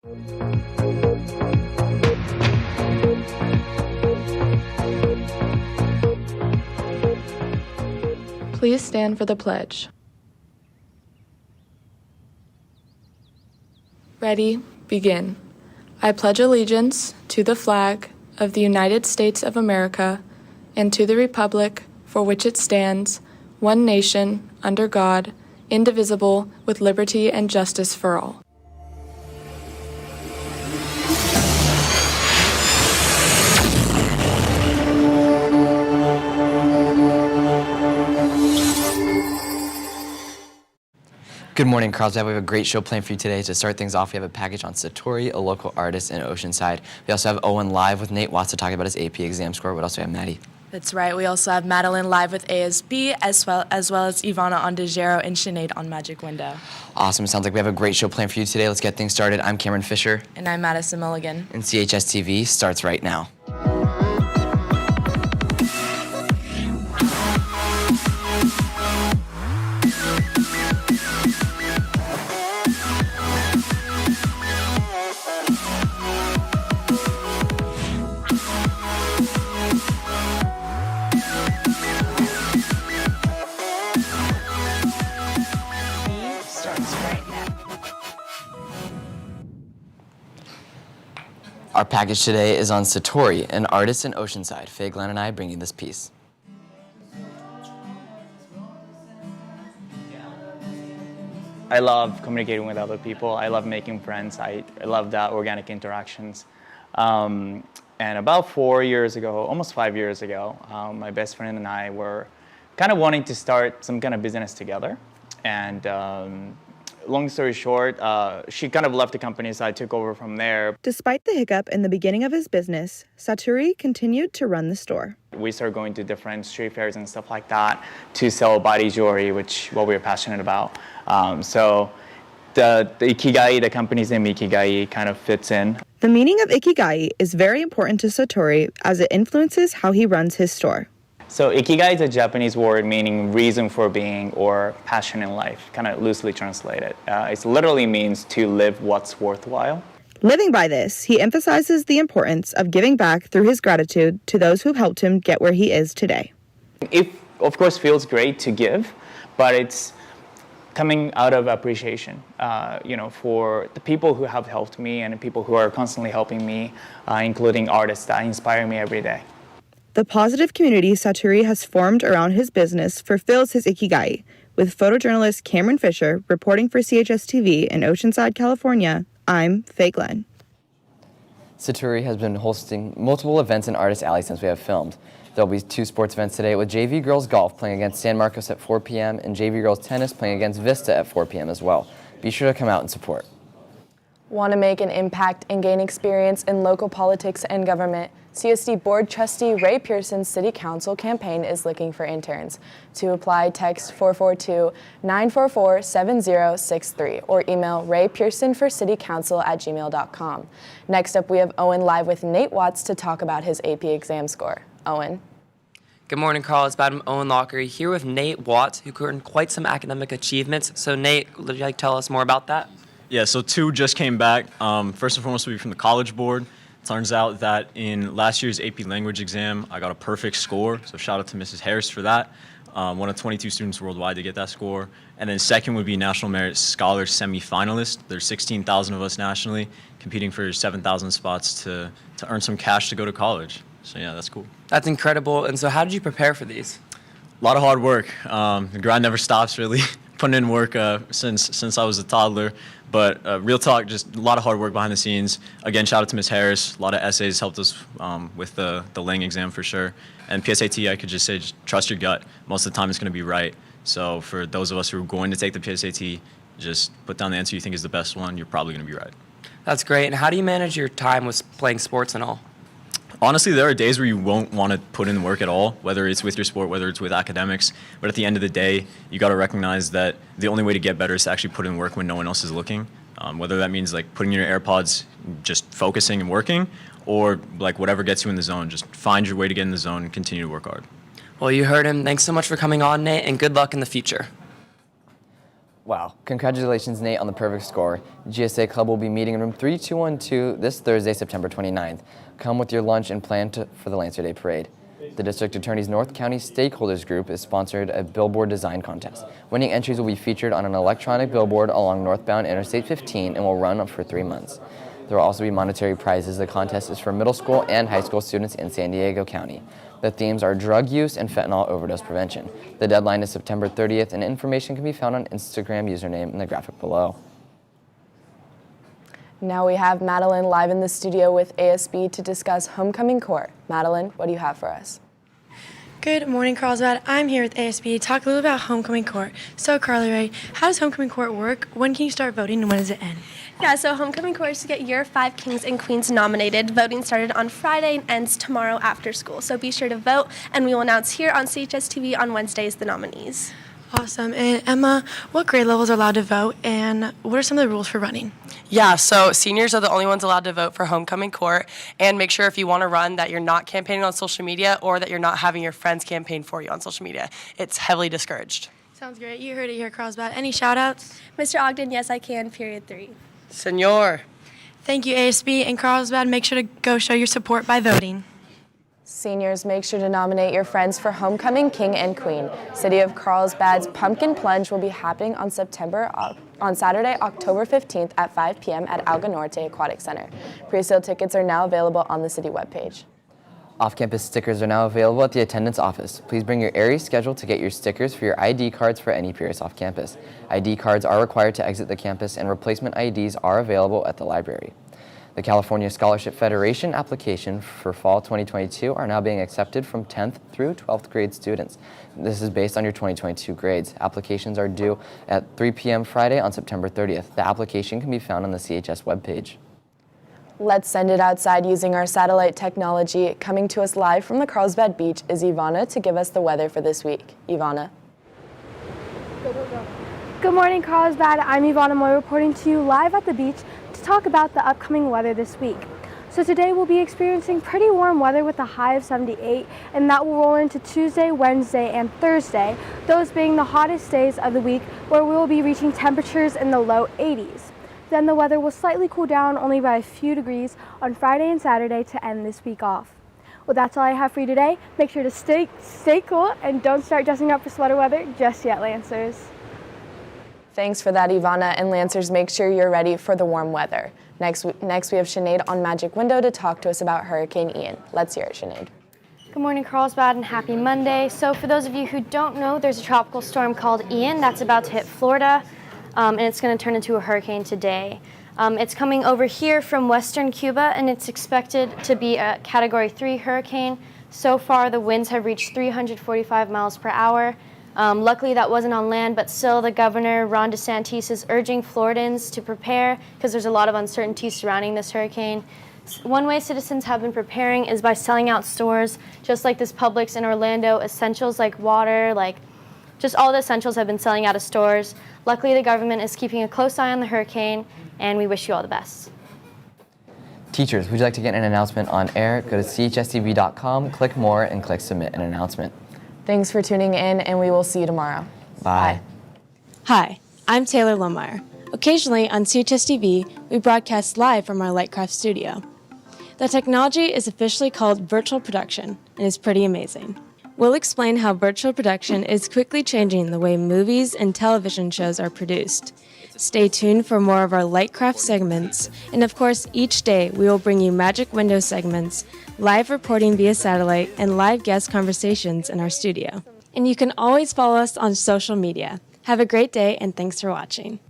Please stand for the pledge. Ready, begin. I pledge allegiance to the flag of the United States of America and to the republic for which it stands, one nation, under God, indivisible, with liberty and justice for all. Good morning, Carlsbad. We have a great show planned for you today. To start things off, we have a package on Satori, a local artist in Oceanside. We also have Owen live with Nate Watts to talk about his AP exam score. What else do we have, Maddie? That's right. We also have Madeline live with ASB, as well as Ivana on DeGero and Sinead on Magic Window. Awesome. Sounds like we have a great show planned for you today. Let's get things started. I'm Cameron Fisher. And I'm Madison Milligan. And CHS TV starts right now. Our package today is on Satori, an artist in Oceanside. Faye Glenn and I bring you this piece. I love communicating with other people. I love making friends. I love the organic interactions. And about 4 years ago, almost 5 years ago, my best friend and I were kind of wanting to start some kind of business together. And long story short, she kind of left the company, so I took over from there. Despite the hiccup in the beginning of his business, Satori continued to run the store. We started going to different street fairs and stuff like that to sell body jewelry, which what we were passionate about. So the Ikigai, the company's name Ikigai, kind of fits in. The meaning of Ikigai is very important to Satori as it influences how he runs his store. So Ikigai is a Japanese word meaning reason for being or passion in life, kind of loosely translated. It literally means to live what's worthwhile. Living by this, he emphasizes the importance of giving back through his gratitude to those who've helped him get where he is today. It, of course, feels great to give, but it's coming out of appreciation, for the people who have helped me and the people who are constantly helping me, including artists that inspire me every day. The positive community Satori has formed around his business fulfills his Ikigai, with photojournalist Cameron Fisher reporting for CHS TV in Oceanside, California. I'm Faye Glenn. Satori has been hosting multiple events in Artist Alley since we have filmed. There'll be 2 sports events today with JV Girls Golf playing against San Marcos at 4 p.m. and JV Girls Tennis playing against Vista at 4 p.m. as well. Be sure to come out and support. Want to make an impact and gain experience in local politics and government? CSD Board Trustee Ray Pearson's City Council campaign is looking for interns. To apply, text 442-944-7063 or email raypearsonforcitycouncil@gmail.com. Next up, we have Owen live with Nate Watts to talk about his AP exam score. Owen. Good morning, Carl. It's I'm Owen Lockery here with Nate Watts, who earned quite some academic achievements. So, Nate, would you like to tell us more about that? Yeah, so 2 just came back. First and foremost, will be from the College Board. Turns out that in last year's AP language exam, I got a perfect score. So shout out to Mrs. Harris for that. One of 22 students worldwide to get that score. And then second would be National Merit Scholar semifinalist. There's 16,000 of us nationally competing for 7,000 spots to earn some cash to go to college. So yeah, that's cool. That's incredible. And so how did you prepare for these? A lot of hard work. The grind never stops, really. Putting in work since I was a toddler. But real talk, just a lot of hard work behind the scenes. Again, shout out to Ms. Harris. A lot of essays helped us with the Lang exam for sure. And PSAT, I could just say, just trust your gut. Most of the time it's going to be right. So for those of us who are going to take the PSAT, just put down the answer you think is the best one. You're probably going to be right. That's great. And how do you manage your time with playing sports and all? Honestly, there are days where you won't want to put in work at all, whether it's with your sport, whether it's with academics. But at the end of the day, you got to recognize that the only way to get better is to actually put in work when no one else is looking. Whether that means like putting in your AirPods, just focusing and working, or like whatever gets you in the zone. Just find your way to get in the zone and continue to work hard. Well, you heard him. Thanks so much for coming on, Nate, and good luck in the future. Wow. Congratulations, Nate, on the perfect score. GSA Club will be meeting in room 3212 this Thursday, September 29th. Come with your lunch and plan for the Lancer Day Parade. The District Attorney's North County Stakeholders Group has sponsored a billboard design contest. Winning entries will be featured on an electronic billboard along northbound Interstate 15 and will run for 3 months. There will also be monetary prizes. The contest is for middle school and high school students in San Diego County. The themes are drug use and fentanyl overdose prevention. The deadline is September 30th, and information can be found on Instagram username in the graphic below. Now we have Madeline live in the studio with ASB to discuss Homecoming Court. Madeline, what do you have for us? Good morning, Carlsbad. I'm here with ASB to talk a little about Homecoming Court. So, Carly Ray, how does Homecoming Court work? When can you start voting and when does it end? Yeah, so Homecoming Court is to get your 5 kings and queens nominated. Voting started on Friday and ends tomorrow after school. So be sure to vote, and we will announce here on CHS TV on Wednesdays the nominees. Awesome. And Emma, what grade levels are allowed to vote, and what are some of the rules for running? Yeah, so seniors are the only ones allowed to vote for Homecoming Court, and make sure if you want to run that you're not campaigning on social media or that you're not having your friends campaign for you on social media. It's heavily discouraged. Sounds great. You heard it here, Carlsbad. Any shout-outs? Mr. Ogden, yes, I can, period 3. Senor. Thank you, ASB. And Carlsbad, make sure to go show your support by voting. Seniors, make sure to nominate your friends for Homecoming King and Queen. City of Carlsbad's Pumpkin Plunge will be happening on Saturday, October 15th at 5 p.m. at Alga Norte Aquatic Center. Pre-sale tickets are now available on the city webpage. Off-campus stickers are now available at the attendance office. Please bring your Aerie schedule to get your stickers for your ID cards for any Pierce off-campus. ID cards are required to exit the campus, and replacement IDs are available at the library. The California Scholarship Federation application for fall 2022 are now being accepted from 10th through 12th grade students. This is based on your 2022 grades. Applications are due at 3 p.m. Friday on September 30th. The application can be found on the CHS webpage. Let's send it outside using our satellite technology. Coming to us live from the Carlsbad Beach is Ivana to give us the weather for this week. Ivana. Good morning, Carlsbad. I'm Ivana Moy reporting to you live at the beach to talk about the upcoming weather this week. So today we'll be experiencing pretty warm weather with a high of 78, and that will roll into Tuesday, Wednesday, and Thursday, those being the hottest days of the week where we will be reaching temperatures in the low 80s. Then the weather will slightly cool down only by a few degrees on Friday and Saturday to end this week off. Well, that's all I have for you today. Make sure to stay cool and don't start dressing up for sweater weather just yet, Lancers. Thanks for that, Ivana, and Lancers, make sure you're ready for the warm weather. Next we have Sinead on Magic Window to talk to us about Hurricane Ian. Let's hear it, Sinead. Good morning, Carlsbad, and happy Monday. So for those of you who don't know, there's a tropical storm called Ian that's about to hit Florida. And it's going to turn into a hurricane today. It's coming over here from western Cuba, and it's expected to be a Category 3 hurricane. So far, the winds have reached 345 miles per hour. Luckily, that wasn't on land, but still, the governor, Ron DeSantis, is urging Floridans to prepare because there's a lot of uncertainty surrounding this hurricane. One way citizens have been preparing is by selling out stores, just like this Publix in Orlando. Essentials like water, just all the essentials have been selling out of stores. Luckily, the government is keeping a close eye on the hurricane, and we wish you all the best. Teachers, would you like to get an announcement on air? Go to chstv.com, click more, and click submit an announcement. Thanks for tuning in, and we will see you tomorrow. Bye. Hi, I'm Taylor Lohmeyer. Occasionally on CHS TV, we broadcast live from our Lightcraft studio. The technology is officially called virtual production and is pretty amazing. We'll explain how virtual production is quickly changing the way movies and television shows are produced. Stay tuned for more of our Lightcraft segments, and of course, each day we will bring you Magic Window segments, live reporting via satellite, and live guest conversations in our studio. And you can always follow us on social media. Have a great day, and thanks for watching.